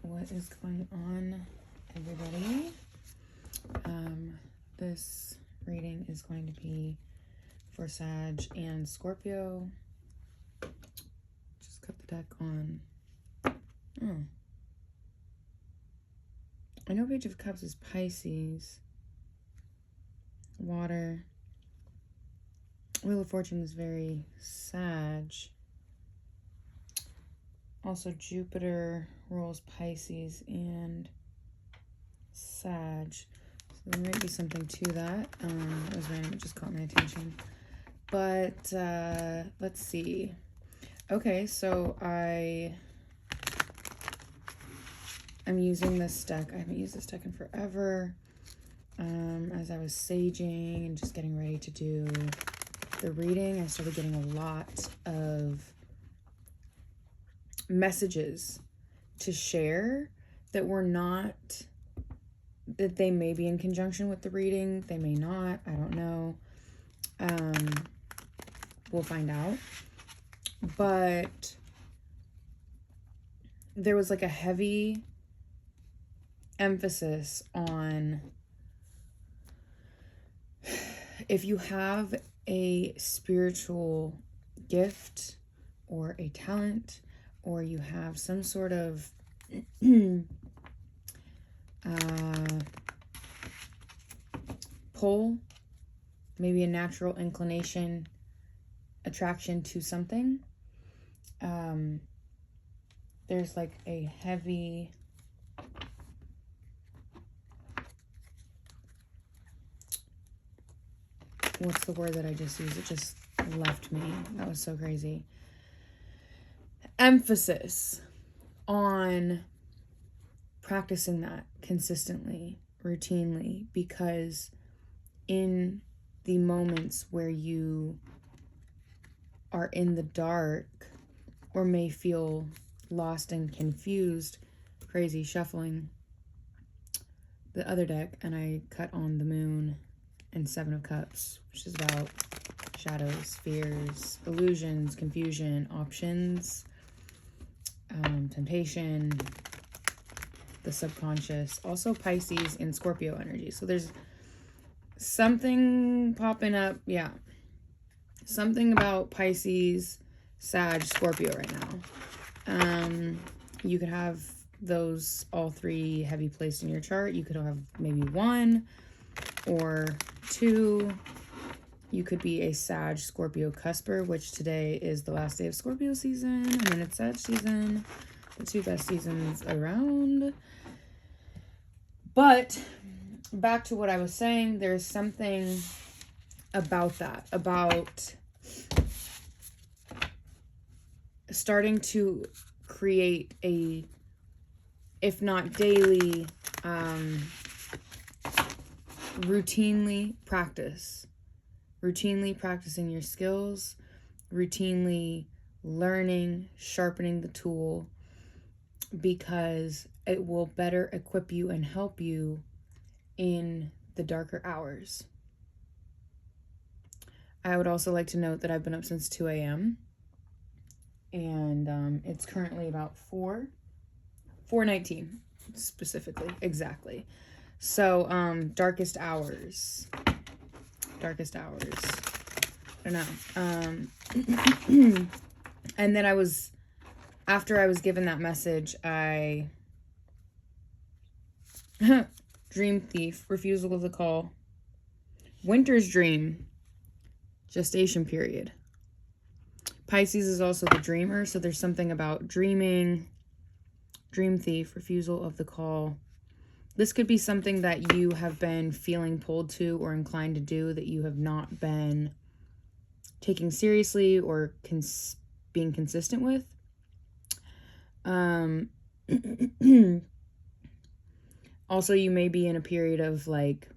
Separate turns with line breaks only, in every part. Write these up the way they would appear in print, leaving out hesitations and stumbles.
what is going on, everybody? This reading is going to be for Sag and Scorpio. Just cut the deck on. Oh. I know Page of Cups is Pisces. Water. Wheel of Fortune is very Sag. Also, Jupiter rules Pisces and Sag. So there might be something to that. It was random. It just caught my attention. But let's see. Okay, so I'm using this deck. I haven't used this deck in forever. As I was saging and just getting ready to do the reading, I started getting a lot of messages to share that were not, that they may be in conjunction with the reading, they may not, I don't know. We'll find out. But there was like a heavy emphasis on, if you have a spiritual gift or a talent, or you have some sort of pull, maybe a natural inclination, attraction to something, there's like a heavy what's the word that I just used? It just left me. That was so crazy. Emphasis on practicing that consistently, routinely, because in the moments where you are in the dark or may feel lost and confused, crazy shuffling the other deck, and I cut on the Moon and Seven of Cups, which is about shadows, fears, illusions, confusion, options, temptation, the subconscious, also Pisces and Scorpio energy. So there's something popping up. Yeah. Something about Pisces, Sag, Scorpio right now. You could have those all three heavy placed in your chart. You could have maybe one or two. You could be a Sag Scorpio cusper, which today is the last day of Scorpio season, and then it's Sag season, the two best seasons around. But back to what I was saying, there's something about that, about starting to create a, if not daily, routinely practicing your skills, routinely learning, sharpening the tool, because it will better equip you and help you in the darker hours. I would also like to note that I've been up since 2 a.m. and it's currently about 4:19 specifically, exactly. So, darkest hours. I don't know. And then after I was given that message, Dream Thief, refusal of the call, Winter's Dream, gestation period. Pisces is also the dreamer, so there's something about dreaming, Dream Thief, refusal of the call. This could be something that you have been feeling pulled to or inclined to do that you have not been taking seriously or being consistent with. Also, you may be in a period of like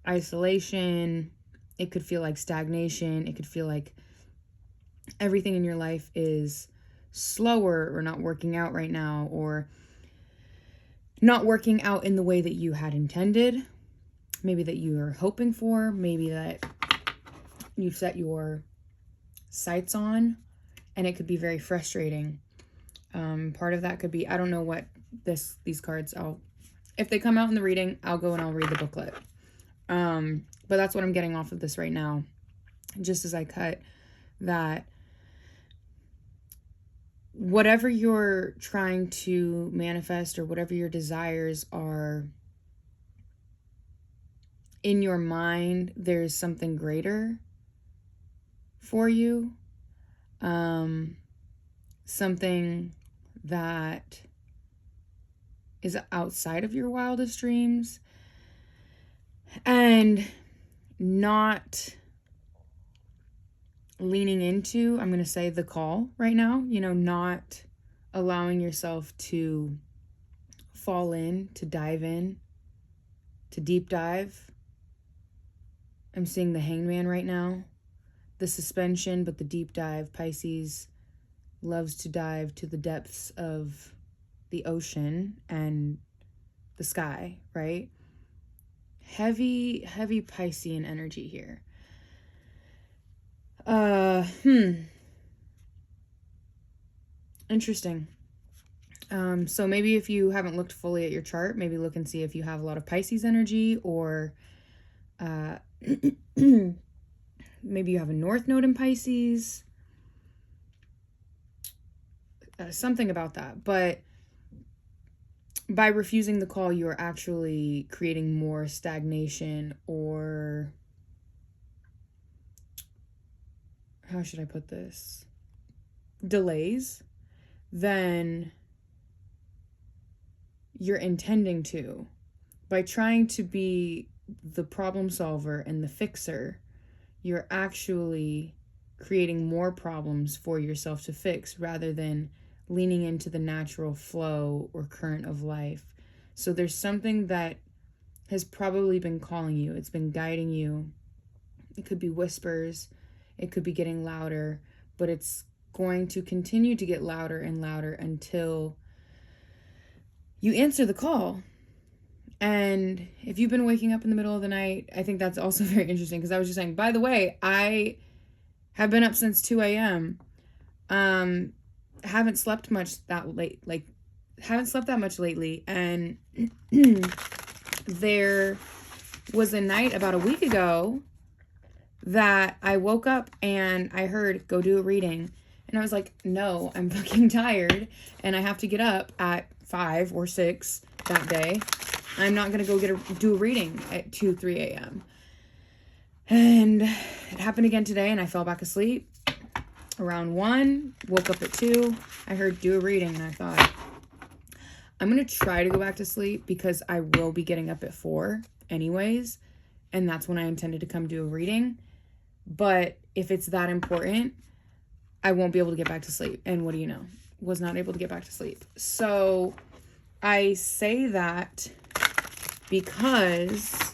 isolation. It could feel like stagnation. It could feel like everything in your life is slower or not working out right now, or not working out in the way that you had intended, maybe that you were hoping for, maybe that you've set your sights on, and it could be very frustrating. Part of that could be, I don't know what these cards. If they come out in the reading, I'll go and I'll read the booklet. But that's what I'm getting off of this right now. Just as I cut, that whatever you're trying to manifest or whatever your desires are in your mind, there's something greater for you. Something that is outside of your wildest dreams, and not leaning into, I'm going to say, the call right now, not allowing yourself to fall in, to dive in, to deep dive. I'm seeing the Hangman right now, the suspension, but the deep dive. Pisces loves to dive to the depths of the ocean and the sky, right? Heavy Piscean energy here. Interesting. So maybe if you haven't looked fully at your chart, maybe look and see if you have a lot of Pisces energy, or maybe you have a North Node in Pisces. Something about that. But by refusing the call, you are actually creating more stagnation, or how should I put this? Delays than you're intending to. By trying to be the problem solver and the fixer, you're actually creating more problems for yourself to fix rather than leaning into the natural flow or current of life. So there's something that has probably been calling you. It's been guiding you. It could be whispers. It could be getting louder, but it's going to continue to get louder and louder until you answer the call. And if you've been waking up in the middle of the night, I think that's also very interesting, because I was just saying, by the way, I have been up since 2 a.m. Haven't slept much that late, haven't slept that much lately. And there was a night about a week ago that I woke up and I heard, go do a reading. And I was like, no, I'm fucking tired and I have to get up at 5 or 6 that day. I'm not going to go do a reading at 2, 3 a.m. And it happened again today, and I fell back asleep around 1, woke up at 2. I heard do a reading, and I thought, I'm going to try to go back to sleep because I will be getting up at 4 anyways. And that's when I intended to come do a reading. But if it's that important, I won't be able to get back to sleep. And what do you know? Was not able to get back to sleep. So I say that because,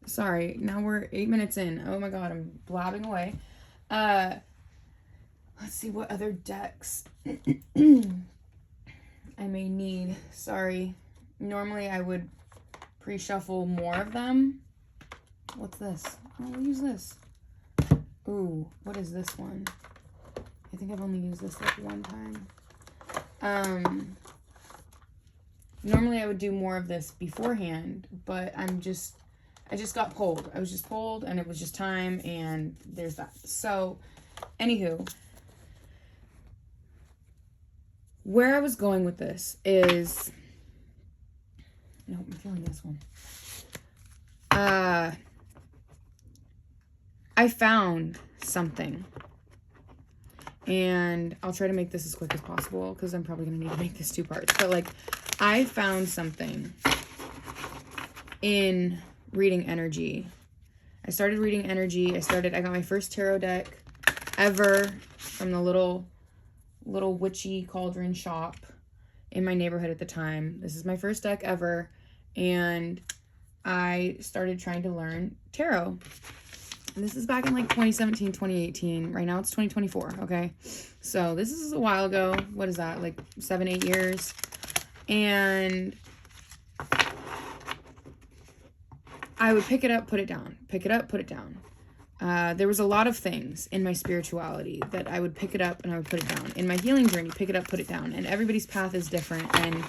sorry, now we're 8 minutes in. Oh my God, I'm blabbing away. Let's see what other decks I may need. Sorry. Normally I would pre-shuffle more of them. What's this? Oh, we'll use this. Ooh, what is this one? I think I've only used this like one time. Normally I would do more of this beforehand, but I just got pulled. I was just pulled and it was just time, and there's that. So, anywho, where I was going with this is, no, I'm feeling this one. I found something, and I'll try to make this as quick as possible because I'm probably going to need to make this 2 parts. But like, I found something in reading energy. I started reading energy. I got my first tarot deck ever from the little witchy cauldron shop in my neighborhood at the time. This is my first deck ever, and I started trying to learn tarot. And this is back in like 2017, 2018. Right now it's 2024, okay? So this is a while ago. What is that? Like 7, 8 years. And I would pick it up, put it down. Pick it up, put it down. There was a lot of things in my spirituality that I would pick it up and I would put it down. In my healing journey, pick it up, put it down. And everybody's path is different. And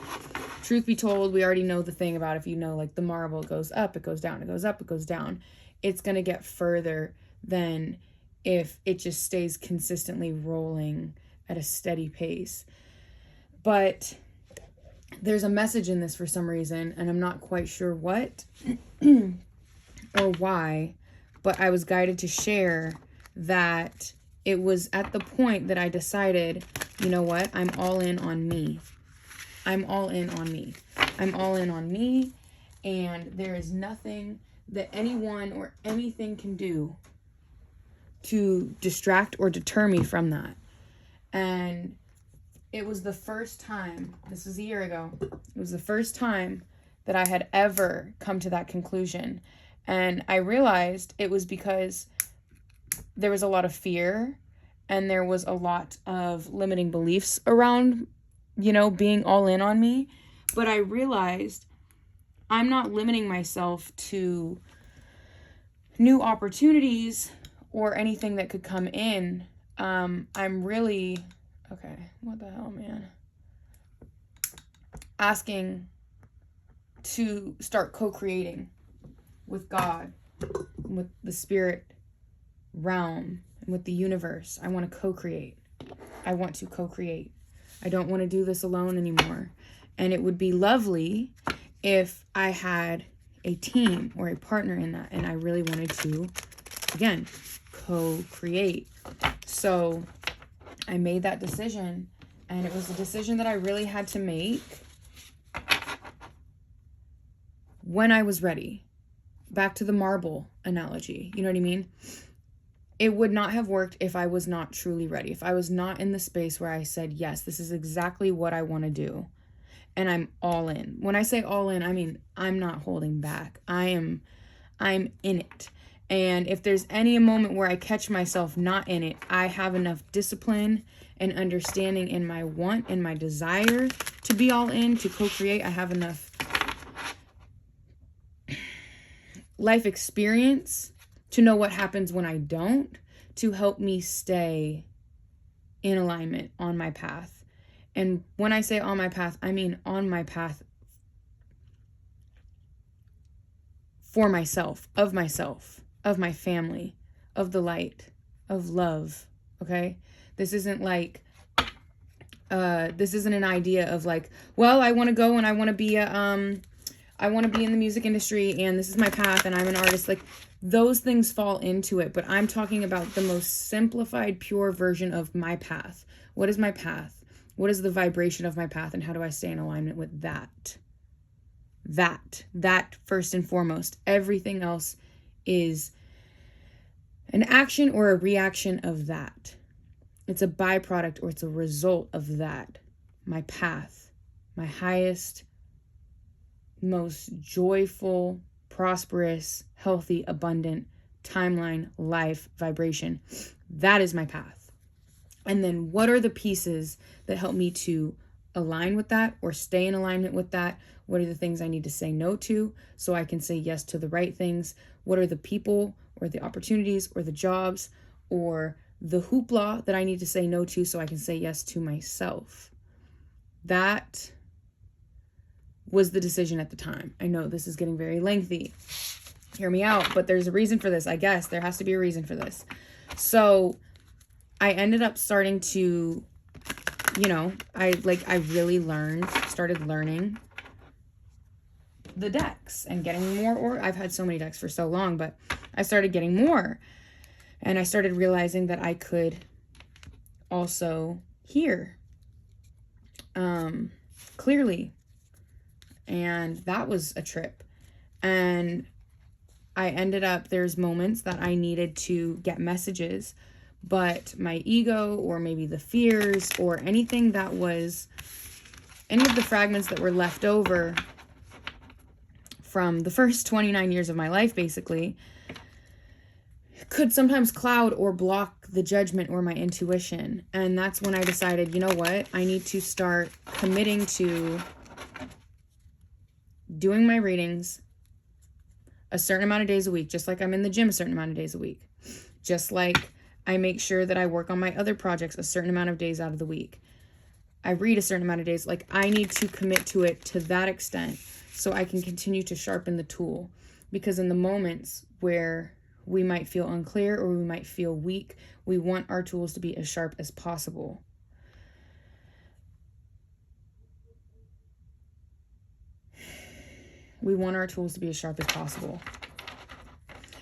truth be told, we already know the thing about, if you know, like the marble, it goes up, it goes down, it goes up, it goes down. It's going to get further than if it just stays consistently rolling at a steady pace. But there's a message in this for some reason, and I'm not quite sure what or why, but I was guided to share that it was at the point that I decided, you know what, I'm all in on me. I'm all in on me. I'm all in on me, and there is nothing that anyone or anything can do to distract or deter me from that. And it was the first time, this was a year ago, it was the first time that I had ever come to that conclusion. And I realized it was because there was a lot of fear and there was a lot of limiting beliefs around, you know, being all in on me. But I realized I'm not limiting myself to new opportunities or anything that could come in. I'm really, okay, what the hell, man? Asking to start co-creating with God, with the spirit realm, and with the universe. I want to co-create. I want to co-create. I don't want to do this alone anymore. And it would be lovely if I had a team or a partner in that. And I really wanted to, again, co-create. So I made that decision, and it was a decision that I really had to make when I was ready. Back to the marble analogy, you know what I mean? It would not have worked if I was not truly ready. If I was not in the space where I said, yes, this is exactly what I want to do. And I'm all in. When I say all in, I mean, I'm not holding back. I'm in it. And if there's any moment where I catch myself not in it, I have enough discipline and understanding in my want and my desire to be all in, to co-create. I have enough life experience to know what happens when I don't, to help me stay in alignment on my path. And when I say on my path, I mean on my path for myself, of my family, of the light, of love, okay? This isn't like, this isn't an idea of like, well, I want to go and I want to be I want to be in the music industry and this is my path and I'm an artist. Like, those things fall into it, but I'm talking about the most simplified, pure version of my path. What is my path? What is the vibration of my path, and how do I stay in alignment with that? That first and foremost. Everything else is an action or a reaction of that. It's a byproduct or it's a result of that. My path, my highest, most joyful, prosperous, healthy, abundant timeline, life, vibration. That is my path. And then what are the pieces that help me to align with that or stay in alignment with that? What are the things I need to say no to so I can say yes to the right things? What are the people or the opportunities or the jobs or the hoopla that I need to say no to so I can say yes to myself? That was the decision at the time. I know this is getting very lengthy. Hear me out, but there's a reason for this. I guess there has to be a reason for this. So I ended up starting to, you know, I really started learning the decks and getting more, or I've had so many decks for so long, but I started getting more. And I started realizing that I could also hear clearly. And that was a trip. And I ended up, there's moments that I needed to get messages, but my ego or maybe the fears or anything that was, any of the fragments that were left over from the first 29 years of my life, basically, could sometimes cloud or block the judgment or my intuition. And that's when I decided, you know what? I need to start committing to doing my readings a certain amount of days a week, just like I'm in the gym a certain amount of days a week. Just like I make sure that I work on my other projects a certain amount of days out of the week. I read a certain amount of days. Like, I need to commit to it to that extent so I can continue to sharpen the tool. Because in the moments where we might feel unclear or we might feel weak, we want our tools to be as sharp as possible. We want our tools to be as sharp as possible.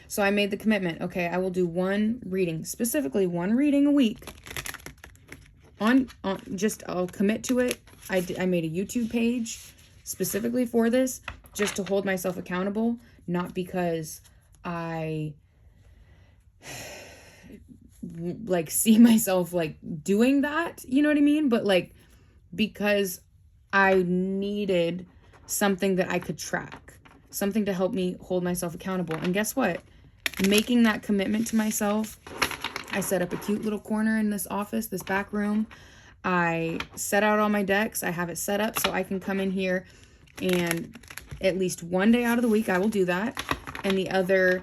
So I made the commitment. Okay, I will do one reading, specifically one reading a week. I'll commit to it. I made a YouTube page specifically for this, just to hold myself accountable, not because I like see myself like doing that, you know what I mean? But like, because I needed something that I could track, something to help me hold myself accountable. And guess what? Making that commitment to myself, I set up a cute little corner in this office, this back room. I set out all my decks. I have it set up so I can come in here, and at least one day out of the week I will do that. And the other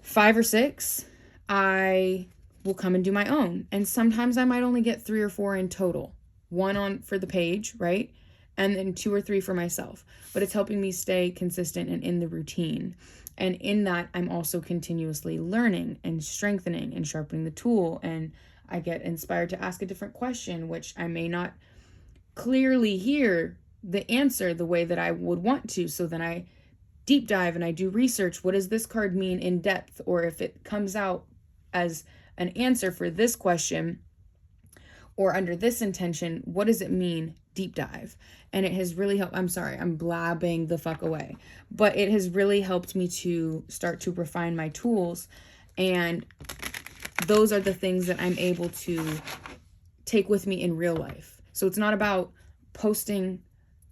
5 or 6, I will come and do my own. And sometimes I might only get 3 or 4 in total. 1 on for the page, right? And then 2 or 3 for myself. But it's helping me stay consistent and in the routine. And in that, I'm also continuously learning and strengthening and sharpening the tool. And I get inspired to ask a different question, which I may not clearly hear the answer the way that I would want to. So then I deep dive and I do research. What does this card mean in depth? Or if it comes out as an answer for this question or under this intention, what does it mean? Deep dive. And it has really helped. I'm sorry, I'm blabbing the fuck away, but it has really helped me to start to refine my tools. And those are the things that I'm able to take with me in real life. So it's not about posting,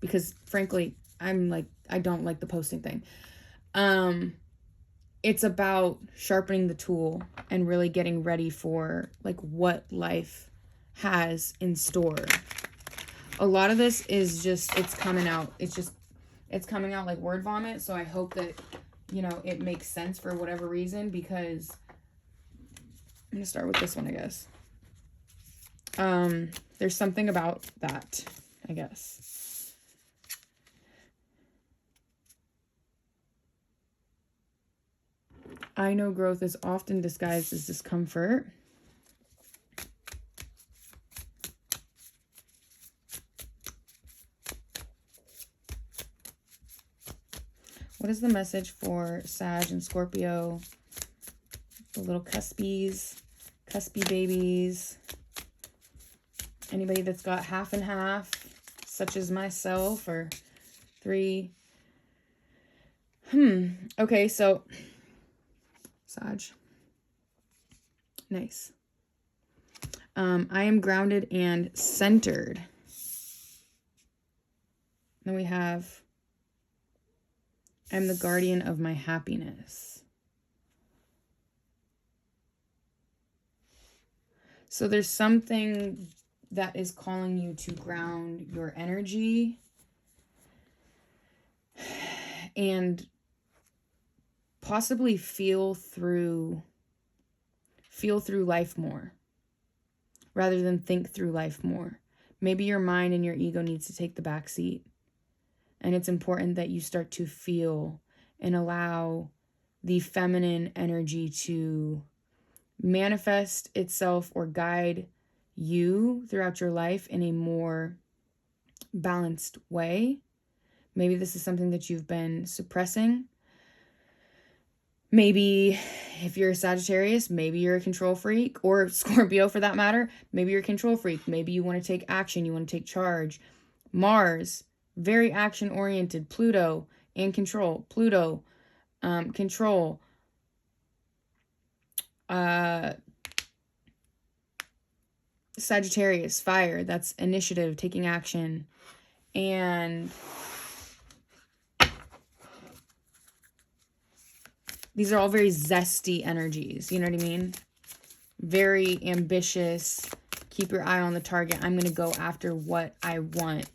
because frankly, I don't like the posting thing. It's about sharpening the tool and really getting ready for like what life has in store. A lot of this is just, it's coming out. It's coming out like word vomit. So I hope that, it makes sense for whatever reason, because I'm going to start with this one, I guess. There's something about that, I guess. I know growth is often disguised as discomfort. What is the message for Sag and Scorpio? The little cuspy babies. Anybody that's got half and half, such as myself, or 3. Okay, so Sag. Nice. I am grounded and centered. Then we have, I'm the guardian of my happiness. So there's something that is calling you to ground your energy and possibly feel through life more rather than think through life more. Maybe your mind and your ego needs to take the back seat. And it's important that you start to feel and allow the feminine energy to manifest itself or guide you throughout your life in a more balanced way. Maybe this is something that you've been suppressing. Maybe if you're a Sagittarius, maybe you're a control freak, or Scorpio for that matter. Maybe you're a control freak. Maybe you want to take action. You want to take charge. Mars, very action oriented. Pluto and control. Pluto, control. Sagittarius, fire. That's initiative, taking action. And these are all very zesty energies. You know what I mean? Very ambitious. Keep your eye on the target. I'm going to go after what I want.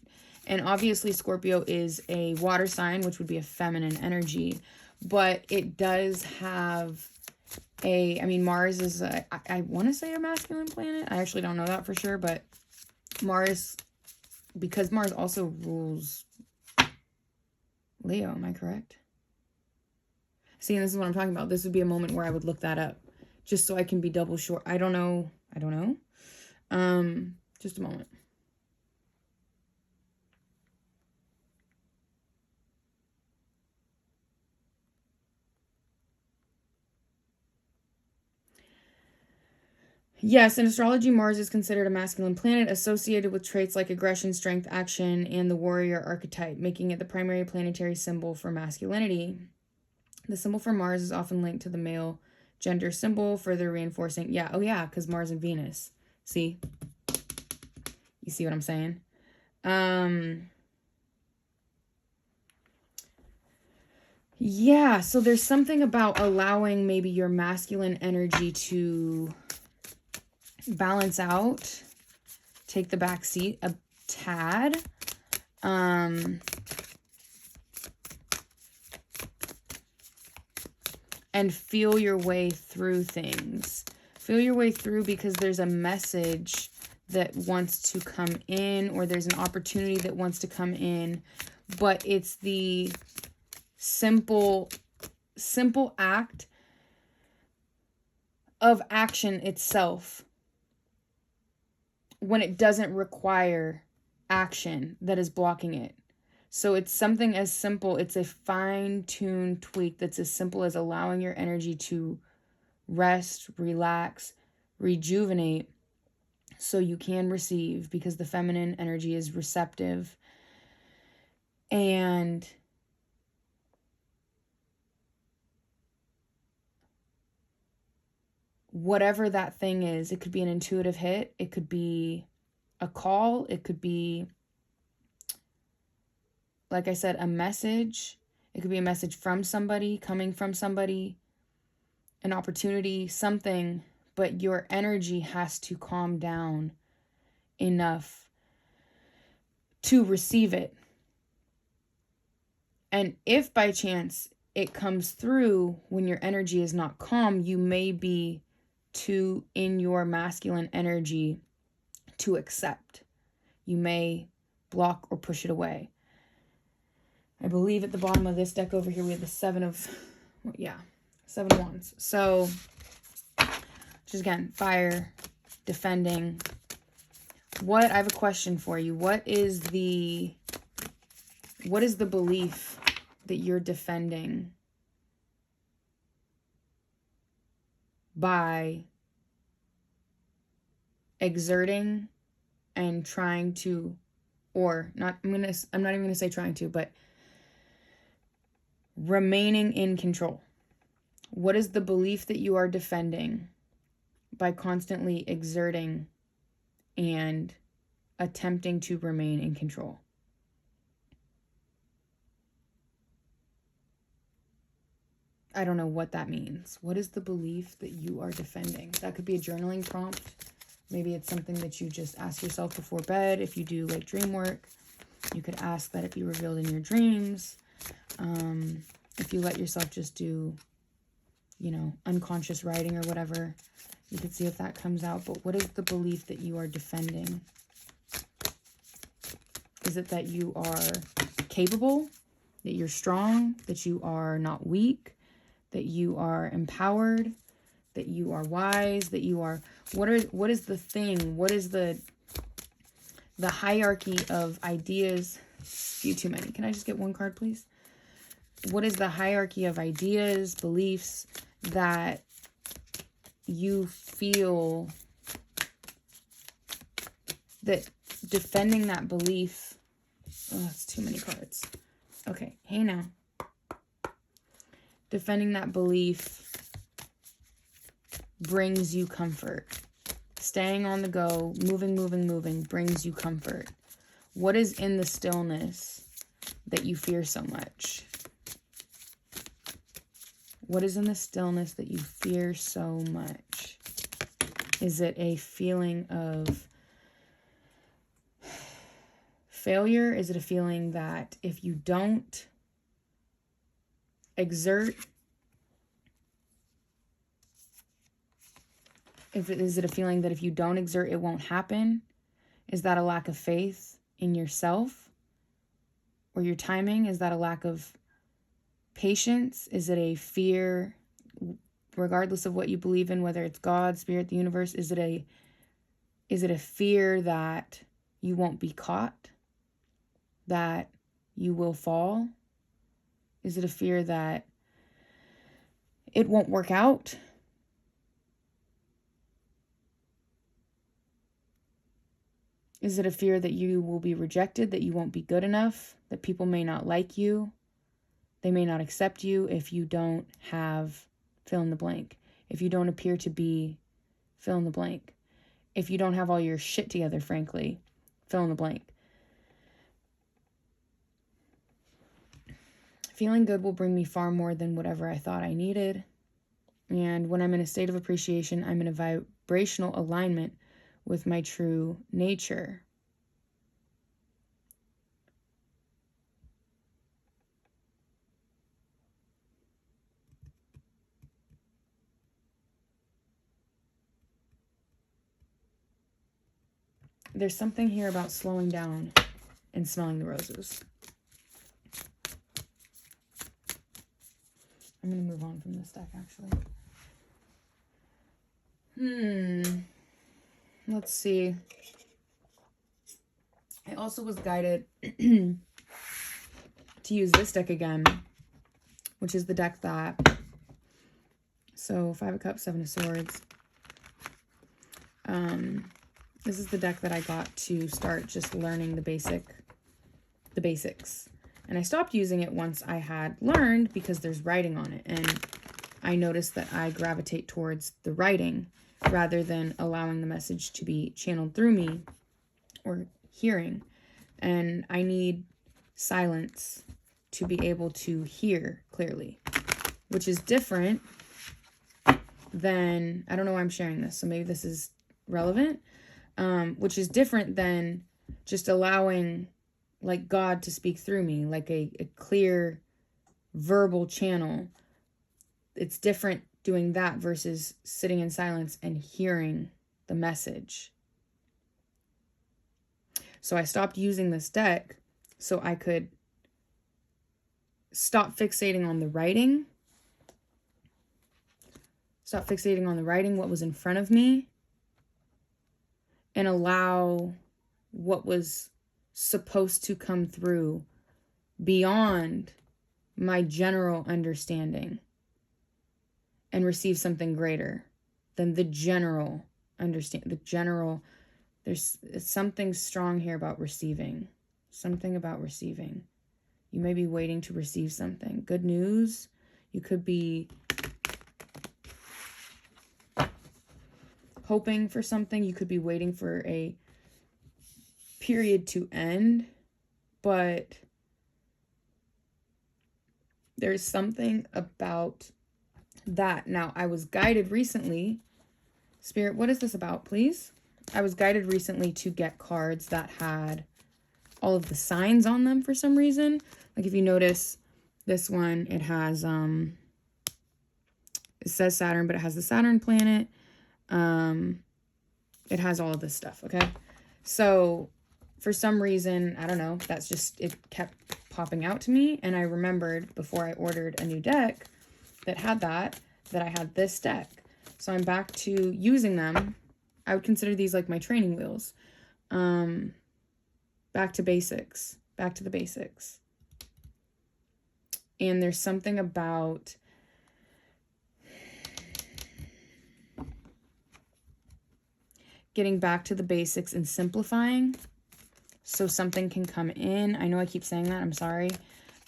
And obviously Scorpio is a water sign, which would be a feminine energy. But it does have Mars is, I want to say a masculine planet. I actually don't know that for sure, but Mars, because Mars also rules Leo, am I correct? See, and this is what I'm talking about. This would be a moment where I would look that up just so I can be double sure. I don't know. Just a moment. Yes, in astrology, Mars is considered a masculine planet associated with traits like aggression, strength, action, and the warrior archetype, making it the primary planetary symbol for masculinity. The symbol for Mars is often linked to the male gender symbol, further reinforcing... Yeah, oh yeah, because Mars and Venus. See? You see what I'm saying? Yeah, so there's something about allowing maybe your masculine energy to balance out, take the back seat a tad. And feel your way through things. Feel your way through because there's a message that wants to come in, or there's an opportunity that wants to come in, but it's the simple act of action itself, when it doesn't require action, that is blocking it. So it's something as simple, it's a fine-tuned tweak that's as simple as allowing your energy to rest, relax, rejuvenate, so you can receive, because the feminine energy is receptive. And whatever that thing is, it could be an intuitive hit, it could be a call, it could be, like I said, a message. It could be a message from somebody, coming from somebody, an opportunity, something, but your energy has to calm down enough to receive it. And if by chance it comes through when your energy is not calm, you may be too in your masculine energy to accept. You may block or push it away. I believe at the bottom of this deck over here, we have the seven of wands. So, just again, fire, defending. I have a question for you. What is the belief that you're defending by exerting and trying to, or not, I'm not even going to say trying to, but remaining in control? What is the belief that you are defending by constantly exerting and attempting to remain in control? I don't know what that means. What is the belief that you are defending? That could be a journaling prompt. Maybe it's something that you just ask yourself before bed. If you do like dream work, you could ask that it be revealed in your dreams. If you let yourself just do, unconscious writing or whatever, you could see if that comes out. But what is the belief that you are defending? Is it that you are capable, that you're strong, that you are not weak, that you are empowered, that you are wise, that you are... What is the thing? What is the hierarchy of ideas? Few too many. Can I just get one card, please? What is the hierarchy of ideas, beliefs that you feel that defending that belief... Oh, it's too many cards. Okay, hey now. Defending that belief brings you comfort. Staying on the go, moving brings you comfort. What is in the stillness that you fear so much? What is in the stillness that you fear so much? Is it a feeling of failure? Is it a feeling that if you don't exert, is it a feeling that if you don't exert, it won't happen? Is that a lack of faith in yourself or your timing? Is that a lack of patience? Is it a fear, regardless of what you believe in, whether it's God, spirit, the universe? Is it a fear that you won't be caught, that you will fall? Is it a fear that it won't work out? Is it a fear that you will be rejected, that you won't be good enough, that people may not like you, they may not accept you if you don't have fill in the blank, if you don't appear to be fill in the blank, if you don't have all your shit together, frankly, fill in the blank. Feeling good will bring me far more than whatever I thought I needed. And when I'm in a state of appreciation, I'm in a vibrational alignment with my true nature. There's something here about slowing down and smelling the roses. I'm going to move on from this deck, actually. Let's see. I also was guided to use this deck again, which is the deck that... So, 5 of Cups, 7 of Swords. This is the deck that I got to start just learning the basics. And I stopped using it once I had learned because there's writing on it. And I noticed that I gravitate towards the writing rather than allowing the message to be channeled through me or hearing. And I need silence to be able to hear clearly, which is different than... I don't know why I'm sharing this, so maybe this is relevant. Which is different than just allowing like God to speak through me, like a clear verbal channel. It's different doing that versus sitting in silence and hearing the message. So I stopped using this deck so I could stop fixating on the writing. Stop fixating on the writing, what was in front of me, and allow what was supposed to come through beyond my general understanding and receive something greater than the general there's something strong here about receiving. Something about receiving. You may be waiting to receive something. Good news. You could be hoping for something. You could be waiting for a period to end, but there's something about that. Now, I was guided recently. Spirit, what is this about, please? I was guided recently to get cards that had all of the signs on them for some reason. Like if you notice this one, it has, it says Saturn, but it has the Saturn planet. It has all of this stuff, okay? So for some reason, I don't know, that's just, it kept popping out to me. And I remembered before I ordered a new deck that had that I had this deck. So I'm back to using them. I would consider these like my training wheels. Back to basics. Back to the basics. And there's something about getting back to the basics and simplifying so something can come in. I know I keep saying that, I'm sorry,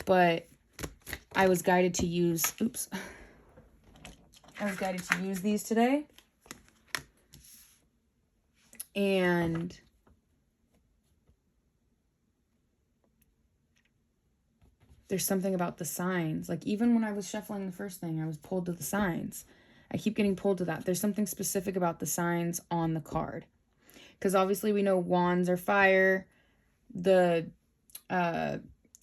but I was guided to use, I was guided to use these today. And there's something about the signs. Like even when I was shuffling the first thing, I was pulled to the signs. I keep getting pulled to that. There's something specific about the signs on the card. Because obviously we know wands are fire. The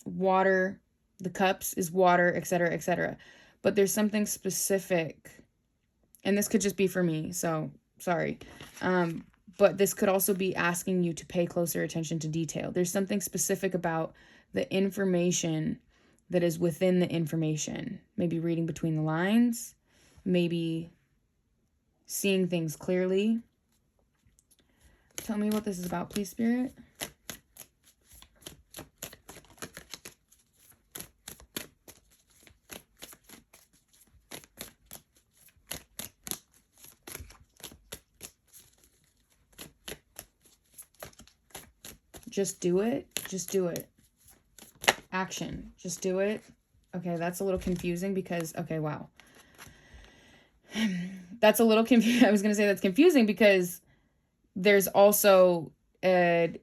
water, the cups is water, etc., etc. But there's something specific. And this could just be for me, so sorry. But this could also be asking you to pay closer attention to detail. There's something specific about the information that is within the information. Maybe reading between the lines, maybe seeing things clearly. Tell me what this is about, please, Spirit. Just do it. Just do it. Action. Just do it. Okay, that's a little confusing because, okay, wow. That's a little confusing. I was going to say that's confusing because there's also a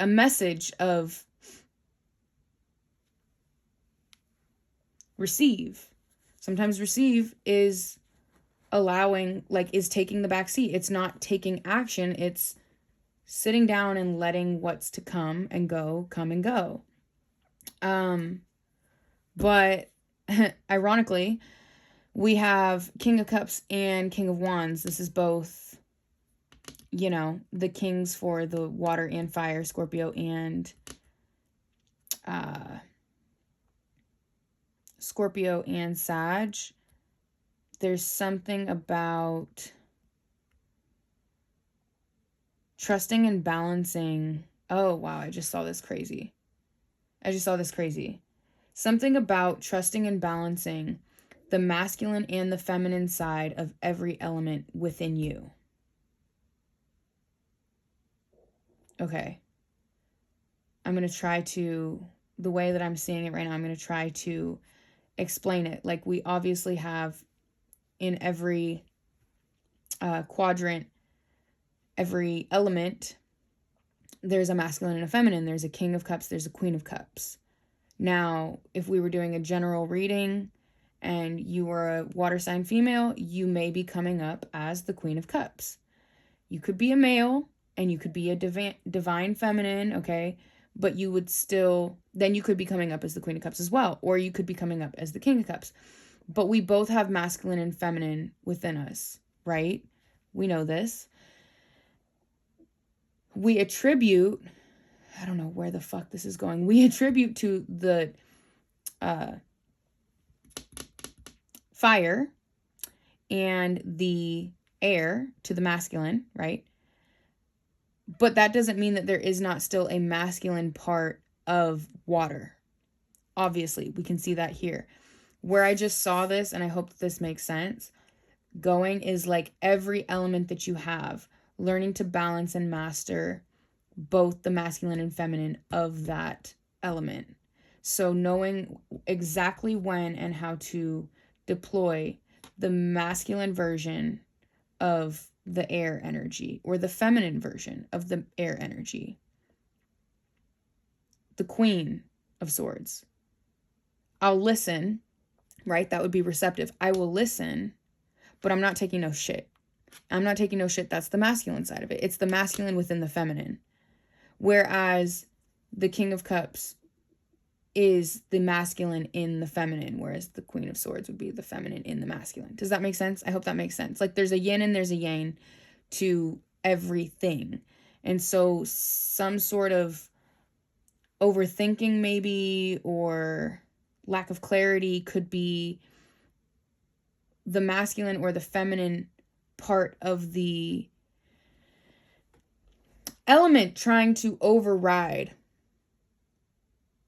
message of receive. Sometimes receive is allowing, like, is taking the back seat. It's not taking action. It's sitting down and letting what's to come and go, come and go. But ironically, we have King of Cups and King of Wands. This is both, you know, the kings for the water and fire, Scorpio and Sag. There's something about trusting and balancing. Oh, wow. I just saw this crazy. Something about trusting and balancing the masculine and the feminine side of every element within you. Okay. I'm going to try to, the way that I'm seeing it right now, I'm going to try to explain it. Like, we obviously have in every quadrant, every element, there's a masculine and a feminine. There's a King of Cups, there's a Queen of Cups. Now, if we were doing a general reading and you were a water sign female, you may be coming up as the Queen of Cups. You could be a male and you could be a divine feminine, okay? But you would still, then you could be coming up as the Queen of Cups as well. Or you could be coming up as the King of Cups. But we both have masculine and feminine within us, right? We know this. We attribute, I don't know where the fuck this is going. We attribute to the fire and the air to the masculine, right? But that doesn't mean that there is not still a masculine part of water. Obviously, we can see that here. Where I just saw this, and I hope that this makes sense, going is like every element that you have, learning to balance and master both the masculine and feminine of that element. So knowing exactly when and how to deploy the masculine version of the air energy or the feminine version of the air energy. The Queen of Swords. I'll listen, right? That would be receptive. I will listen, but I'm not taking no shit. I'm not taking no shit. That's the masculine side of it. It's the masculine within the feminine. Whereas the King of Cups is the masculine in the feminine, whereas the Queen of Swords would be the feminine in the masculine. Does that make sense? I hope that makes sense. Like, there's a yin and there's a yang to everything. And so some sort of overthinking maybe or lack of clarity could be the masculine or the feminine part of the element trying to override.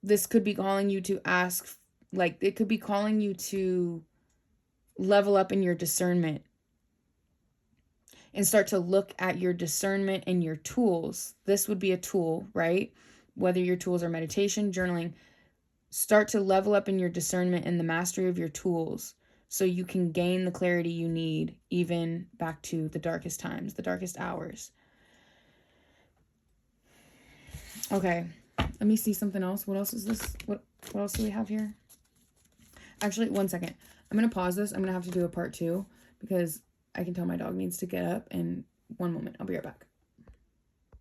This could be calling you to ask, like, it could be calling you to level up in your discernment and start to look at your discernment and your tools. This would be a tool, right? Whether your tools are meditation, journaling, start to level up in your discernment and the mastery of your tools so you can gain the clarity you need, even back to the darkest times, the darkest hours. Okay, let me see something else. What else is this? What else do we have here? Actually, one second. I'm going to pause this. I'm going to have to do a part 2 because I can tell my dog needs to get up. And one moment. I'll be right back.